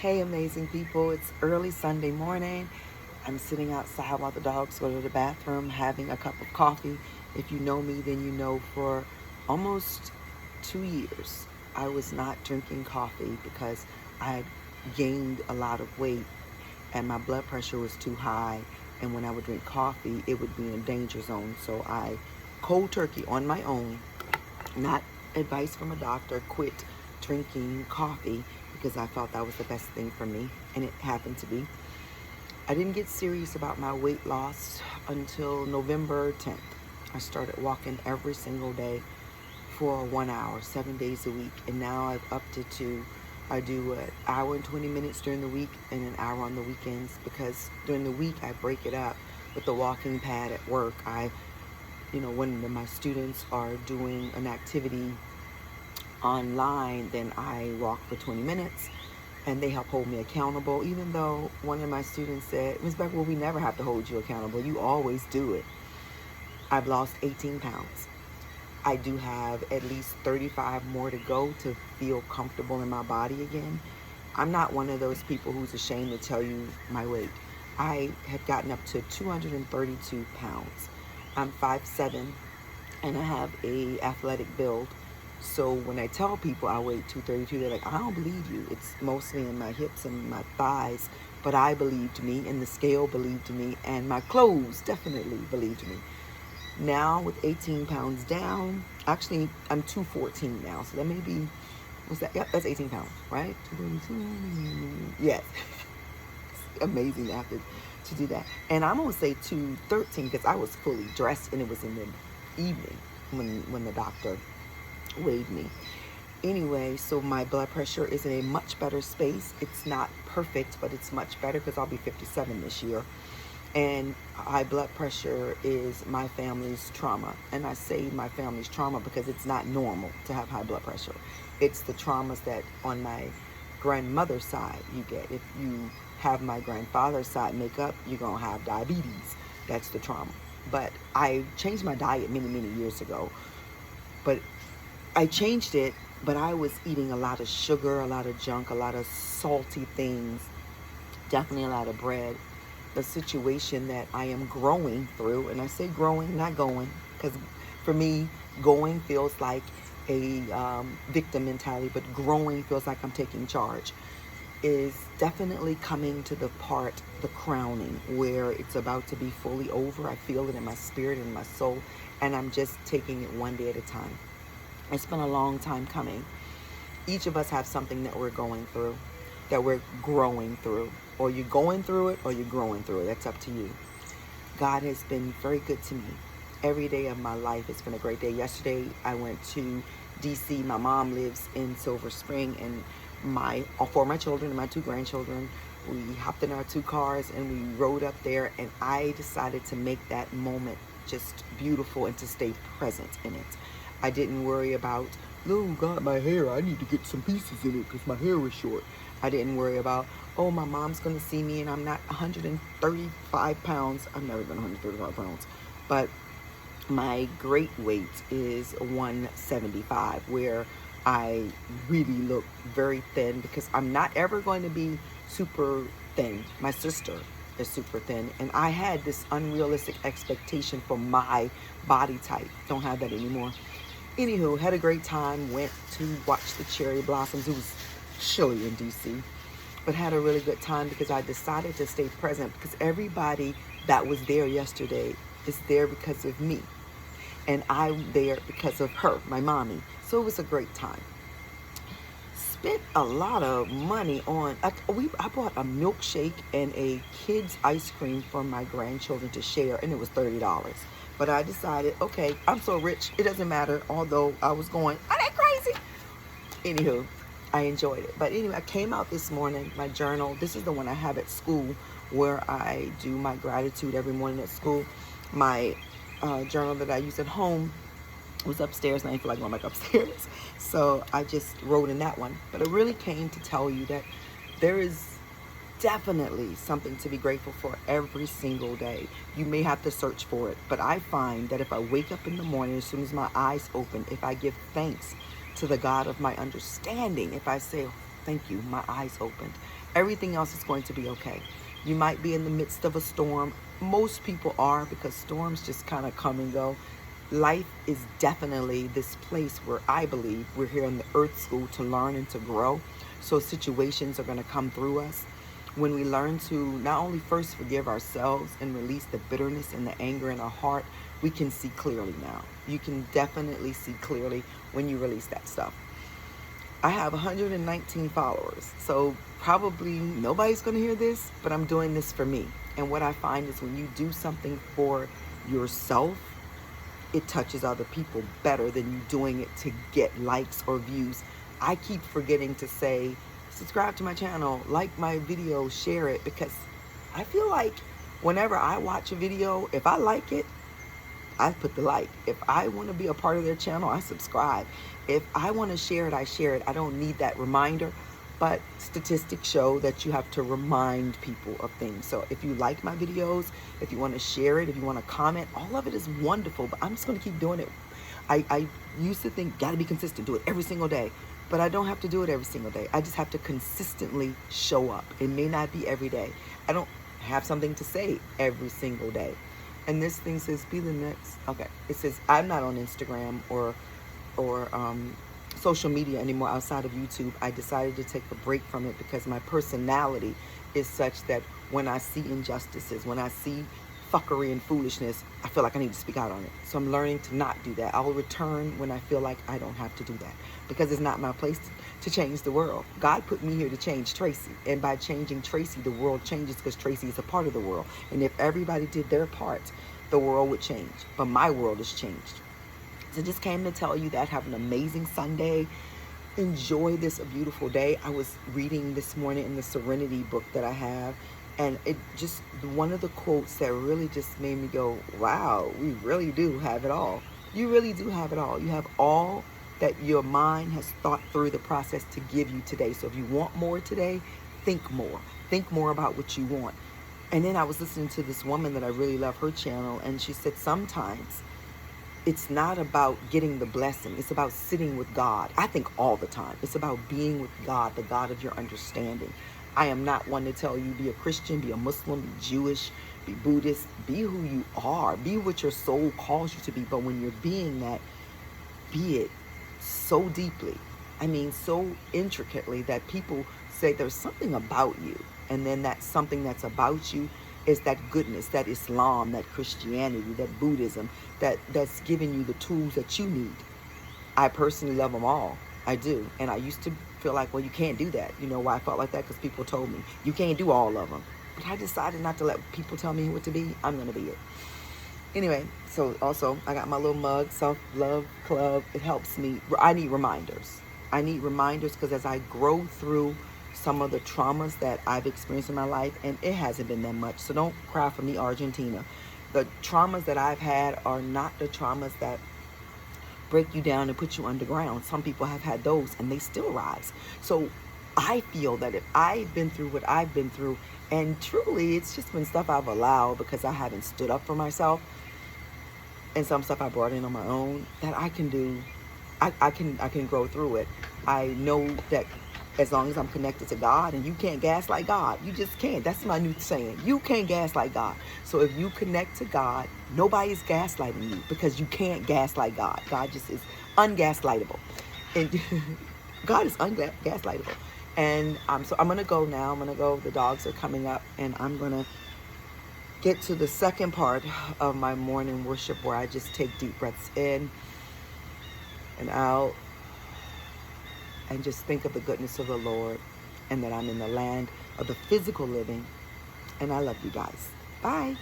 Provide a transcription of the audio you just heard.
Hey, amazing people. It's early Sunday morning. I'm sitting outside while the dogs go to the bathroom having a cup of coffee. If you know me, then you know for almost 2 years I was not drinking coffee because I had gained a lot of weight and my blood pressure was too high. And when I would drink coffee, it would be in a danger zone. So I cold turkey on my own, not advice from a doctor, quit drinking coffee because I felt that was the best thing for me, and it happened to be. I didn't get serious about my weight loss until November 10th. I started walking every single day for 1 hour, 7 days a week, and now I've upped it to I do an hour and 20 minutes during the week and an hour on the weekends because during the week I break it up with the walking pad at work. When my students are doing an activity online, then I walk for 20 minutes and they help hold me accountable. Even though one of my students said, Ms. Beck, well, we never have to hold you accountable. You always do it. I've lost 18 pounds. I do have at least 35 more to go to feel comfortable in my body again. I'm not one of those people who's ashamed to tell you my weight. I have gotten up to 232 pounds. I'm 5'7", and I have a athletic build. So when I tell people I weigh 232, they're like, I don't believe you. It's mostly in my hips and my thighs. But I believed me, and the scale believed me, and my clothes definitely believed me. Now with 18 pounds down, actually I'm 214 now. So that may be, what's that? Yep, that's 18 pounds, right? 232. Yes. It's amazing after to do that. And I'm going to say 213 because I was fully dressed and it was in the evening when the doctor weighed me. Anyway, so my blood pressure is in a much better space. It's not perfect, but it's much better because I'll be 57 this year. And high blood pressure is my family's trauma. And I say my family's trauma because it's not normal to have high blood pressure. It's the traumas that on my grandmother's side you get. If you have my grandfather's side makeup, you're going to have diabetes. That's the trauma. But I changed my diet many, many years ago. But I changed it, but I was eating a lot of sugar, a lot of junk, a lot of salty things, definitely a lot of bread. The situation that I am growing through, and I say growing, not going, because for me, going feels like a victim mentality, but growing feels like I'm taking charge, is definitely coming to the part, the crowning, where it's about to be fully over. I feel it in my spirit and my soul, and I'm just taking it one day at a time. It's been a long time coming. Each of us have something that we're going through, that we're growing through. Or you're going through it or you're growing through it. That's up to you. God has been very good to me. Every day of my life has been a great day. Yesterday, I went to D.C. My mom lives in Silver Spring, and for my children and my 2 grandchildren, we hopped in our 2 cars and we rode up there, and I decided to make that moment just beautiful and to stay present in it. I didn't worry about, oh God, my hair, I need to get some pieces in it because my hair is short. I didn't worry about, oh, my mom's going to see me and I'm not 135 pounds. I've never been 135 pounds. But my great weight is 175, where I really look very thin because I'm not ever going to be super thin. My sister is super thin, and I had this unrealistic expectation for my body type. Don't have that anymore. Anywho, had a great time, went to watch the cherry blossoms. It was chilly in DC, but had a really good time because I decided to stay present because everybody that was there yesterday is there because of me, and I'm there because of her, my mommy. So it was a great time. Spent a lot of money on, I bought a milkshake and a kid's ice cream for my grandchildren to share, and it was $30. But I decided, okay, I'm so rich, it doesn't matter, although I was going, are they crazy? Anywho, I enjoyed it. But anyway, I came out this morning, my journal, this is the one I have at school where I do my gratitude every morning at school. My journal that I use at home was upstairs, and I didn't feel like going back upstairs. So I just wrote in that one. But I really came to tell you that there is definitely something to be grateful for every single day. You may have to search for it, but I find that if I wake up in the morning, as soon as my eyes open, if I give thanks to the God of my understanding, if I say, thank you, my eyes opened. Everything else is going to be okay. You might be in the midst of a storm. Most people are, because storms just kind of come and go. Life is definitely this place where I believe we're here in the earth school to learn and to grow. So situations are going to come through us. When we learn to not only first forgive ourselves and release the bitterness and the anger in our heart, we can see clearly now. You can definitely see clearly when you release that stuff. I have 119 followers, so probably nobody's going to hear this, but I'm doing this for me. And what I find is when you do something for yourself, it touches other people better than you doing it to get likes or views. I keep forgetting to say, subscribe to my channel, like my video, share it, because I feel like whenever I watch a video, if I like it, I put the like. If I want to be a part of their channel, I subscribe. If I want to share it, I share it. I don't need that reminder. But statistics show that you have to remind people of things. So if you like my videos, if you want to share it, if you want to comment, all of it is wonderful. But I'm just going to keep doing it. I used to think, got to be consistent, do it every single day. But I don't have to do it every single day. I just have to consistently show up. It may not be every day. I don't have something to say every single day. And this thing says, be the next. Okay. It says, I'm not on Instagram or social media anymore outside of YouTube. I decided to take a break from it because my personality is such that when I see injustices, when I see fuckery and foolishness, I feel like I need to speak out on it. So I'm learning to not do that. I'll return when I feel like I don't have to do that, because it's not my place to change the world. God put me here to change Tracy. And by changing Tracy, the world changes, because Tracy is a part of the world. And if everybody did their part, the world would change. But my world has changed. So just came to tell you that. Have an amazing Sunday. Enjoy this beautiful day. I was reading this morning in the Serenity book that I have, and it just, one of the quotes that really just made me go, wow, we really do have it all. You really do have it all. You have all that your mind has thought through the process to give you today. So if you want more today, think more. Think more about what you want. And then I was listening to this woman that I really love, her channel, and she said sometimes it's not about getting the blessing. It's about sitting with God. I think all the time. It's about being with God, the God of your understanding. I am not one to tell you, be a Christian, be a Muslim, be Jewish, be Buddhist. Be who you are. Be what your soul calls you to be. But when you're being that, be it so deeply. I mean, so intricately that people say there's something about you. And then that something that's about you is that goodness, that Islam, that Christianity, that Buddhism, that's giving you the tools that you need. I personally love them all. I do. And I used to feel like, well, you can't do that. You know why I felt like that? Because people told me, you can't do all of them. But I decided not to let people tell me what to be. I'm going to be it. Anyway, so also, I got my little mug, Self-Love Club. It helps me. I need reminders. I need reminders because as I grow through some of the traumas that I've experienced in my life, and it hasn't been that much, so don't cry for me, Argentina. The traumas that I've had are not the traumas that break you down and put you underground. Some people have had those and they still rise. So I feel that if I've been through what I've been through, and truly it's just been stuff I've allowed because I haven't stood up for myself, and some stuff I brought in on my own, that I can do, I can grow through it. I know that as long as I'm connected to God, and you can't gaslight God. You just can't. That's my new saying. You can't gaslight God. So if you connect to God, nobody's gaslighting you, because you can't gaslight God. God just is ungaslightable. And God is ungaslightable. And so I'm going to go now. I'm going to go. The dogs are coming up, and I'm going to get to the second part of my morning worship, where I just take deep breaths in and out, and just think of the goodness of the Lord, and that I'm in the land of the physical living. And I love you guys. Bye.